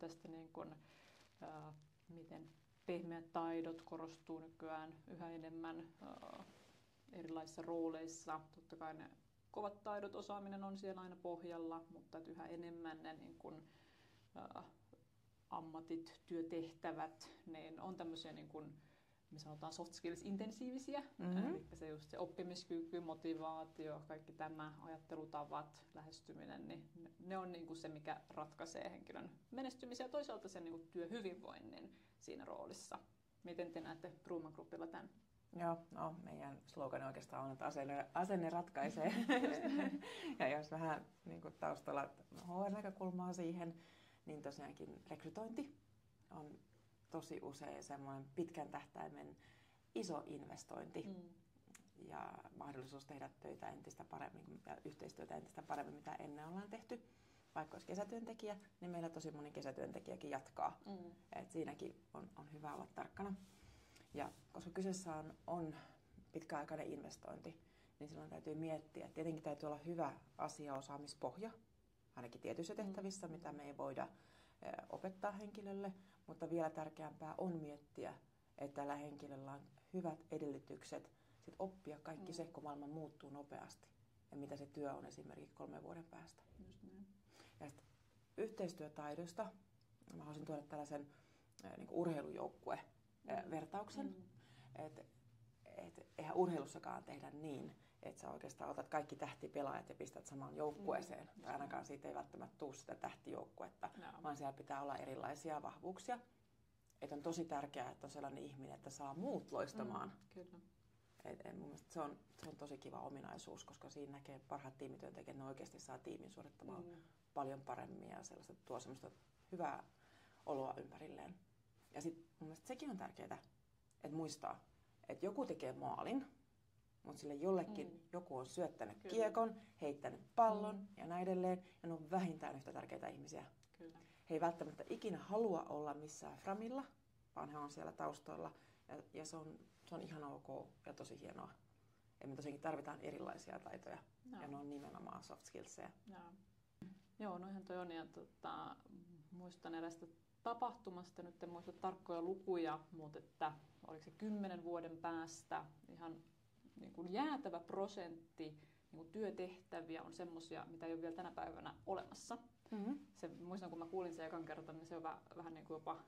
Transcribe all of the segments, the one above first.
tästä niin kuin, miten pehmeät taidot korostuu nykyään yhä enemmän erilaisissa rooleissa. Totta kai ne kovat taidot, osaaminen on siellä aina pohjalla, mutta yhä enemmän ne niin kuin, ammatit, työtehtävät, niin on tämmöisiä niin kuin, me sanotaan soft skills-intensiivisiä, eli se oppimiskyky, motivaatio, kaikki tämä, ajattelutavat, lähestyminen, niin ne on niin kuin se, mikä ratkaisee henkilön menestymisen ja toisaalta sen niin kuin työhyvinvoinnin siinä roolissa. Miten te näette Broman Groupilla tämän? Joo, no, meidän slogan oikeastaan on, että asenne ratkaisee. Ja jos vähän niin kuin taustalla HR-näkökulmaa siihen, niin tosiaankin rekrytointi on tosi usein semmoinen pitkän tähtäimen iso investointi ja mahdollisuus tehdä töitä entistä paremmin ja yhteistyötä entistä paremmin, mitä ennen ollaan tehty. Vaikka olisi kesätyöntekijä, niin meillä tosi moni kesätyöntekijäkin jatkaa. Et siinäkin on hyvä olla tarkkana. Ja koska kyseessä on pitkäaikainen investointi, niin silloin täytyy miettiä, että tietenkin täytyy olla hyvä asiaosaamispohja, ainakin tietyissä tehtävissä, mitä me ei voida opettaa henkilölle, mutta vielä tärkeämpää on miettiä, että tällä henkilöllä on hyvät edellytykset sit oppia kaikki se, kun maailma muuttuu nopeasti ja mitä se työ on esimerkiksi 3 vuoden päästä. Just näin. Ja sit yhteistyötaidoista mä haluaisin tuoda tällaisen niin kuin urheilujoukkue-vertauksen, että eihän urheilussakaan tehdä niin, että sä oikeastaan otat kaikki tähtipelaajat ja pistät samaan joukkueeseen. Tai ainakaan siitä ei välttämättä tule sitä tähtijoukkuetta, vaan siellä pitää olla erilaisia vahvuuksia. Että on tosi tärkeää, että on sellainen ihminen, että saa muut loistamaan. Kyllä. Mun mielestä se on tosi kiva ominaisuus, koska siinä näkee parhaat tiimityöntekijät, ne oikeasti saa tiimin suorittamaan paljon paremmin ja tuo semmoista hyvää oloa ympärilleen. Ja sitten mun mielestä sekin on tärkeää, että muistaa, että joku tekee maalin, mutta sille jollekin joku on syöttänyt kiekon, heittänyt pallon ja näin edelleen, ja ne on vähintään yhtä tärkeitä ihmisiä. Kyllä. He ei välttämättä ikinä halua olla missään framilla, vaan he on siellä taustoilla, ja se on ihan ok ja tosi hienoa. Ja me tosiaankin tarvitaan erilaisia taitoja, ja ne on nimenomaan soft skillsejä. Joo, noihän toi on, ja muistan erästä tapahtumasta, nyt en muista tarkkoja lukuja, mutta että oliko se 10 vuoden päästä ihan niin kuin jäätävä prosentti niin kuin työtehtäviä on semmoisia, mitä ei ole vielä tänä päivänä olemassa. Muistan, kun mä kuulin sen ekan kerran, niin se vähän niin kuin jopa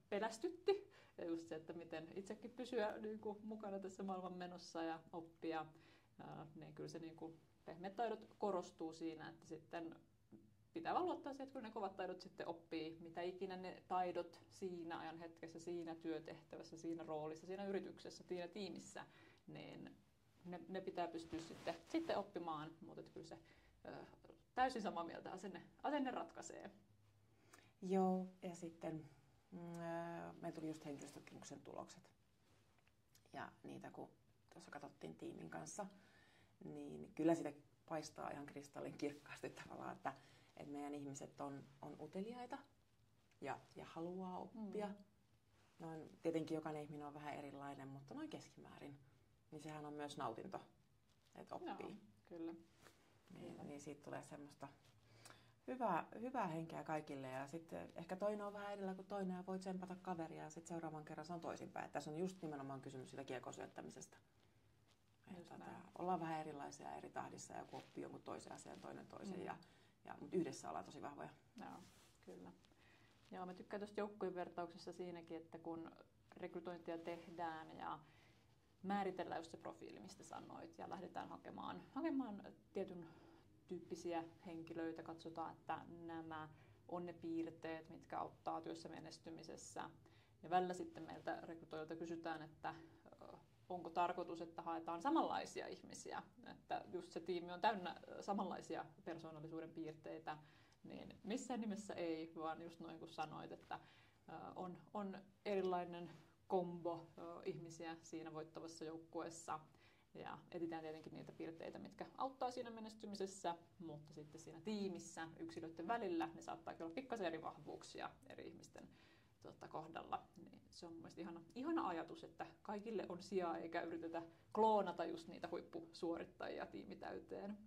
pelästytti. Ja just se, että miten itsekin pysyä niin kuin mukana tässä maailman menossa ja oppia. Niin kyllä se niin kuin pehmeät taidot korostuu siinä, että sitten pitää vaan luottaa siihen, että kun ne kovat taidot sitten oppii, mitä ikinä ne taidot siinä ajan hetkessä, siinä työtehtävässä, siinä roolissa, siinä yrityksessä, siinä tiimissä, niin ne pitää pystyä sitten oppimaan, mutta kyllä se täysin samaa mieltä asenne ratkaisee. Joo, ja sitten meillä tuli just henkilöstötutkimuksen tulokset. Ja niitä kun tuossa katsottiin tiimin kanssa, niin kyllä sitä paistaa ihan kristallin kirkkaasti tavallaan, että meidän ihmiset on uteliaita ja haluaa oppia. Tietenkin jokainen ihminen on vähän erilainen, mutta noin keskimäärin. Niin sehän on myös nautinto, että oppii. Joo, kyllä. Niin siitä tulee semmoista hyvää henkeä kaikille. Ja sitten ehkä toinen on vähän edellä kuin toinen ja voi tsempata kaveria ja sitten seuraavan kerran se on toisinpäin. Tässä on just nimenomaan kysymys siitä kiekon syöttämisestä. Ollaan vähän erilaisia eri tahdissa ja joku oppii jonkun toisen asian, toinen toisen. Mutta yhdessä ollaan tosi vahvoja. Joo, kyllä. Joo, mä tykkään tuosta joukkueen vertauksessa siinäkin, että kun rekrytointia tehdään ja määritellään just se profiili, mistä sanoit, ja lähdetään hakemaan tietyn tyyppisiä henkilöitä, katsotaan, että nämä on ne piirteet, mitkä auttaa työssä menestymisessä. Ja välillä sitten meiltä rekrytoijilta kysytään, että onko tarkoitus, että haetaan samanlaisia ihmisia, että just se tiimi on täynnä samanlaisia persoonallisuuden piirteitä, niin missään nimessä ei, vaan just noin kuin sanoit, että on erilainen kombo ihmisiä siinä voittavassa joukkueessa ja etsitään tietenkin niitä piirteitä, mitkä auttaa siinä menestymisessä, mutta sitten siinä tiimissä yksilöiden välillä ne saattaa olla pikkasen eri vahvuuksia eri ihmisten kohdalla. Niin se on mielestäni ihana ajatus, että kaikille on sijaa eikä yritetä kloonata just niitä huippusuorittajia tiimitäyteen.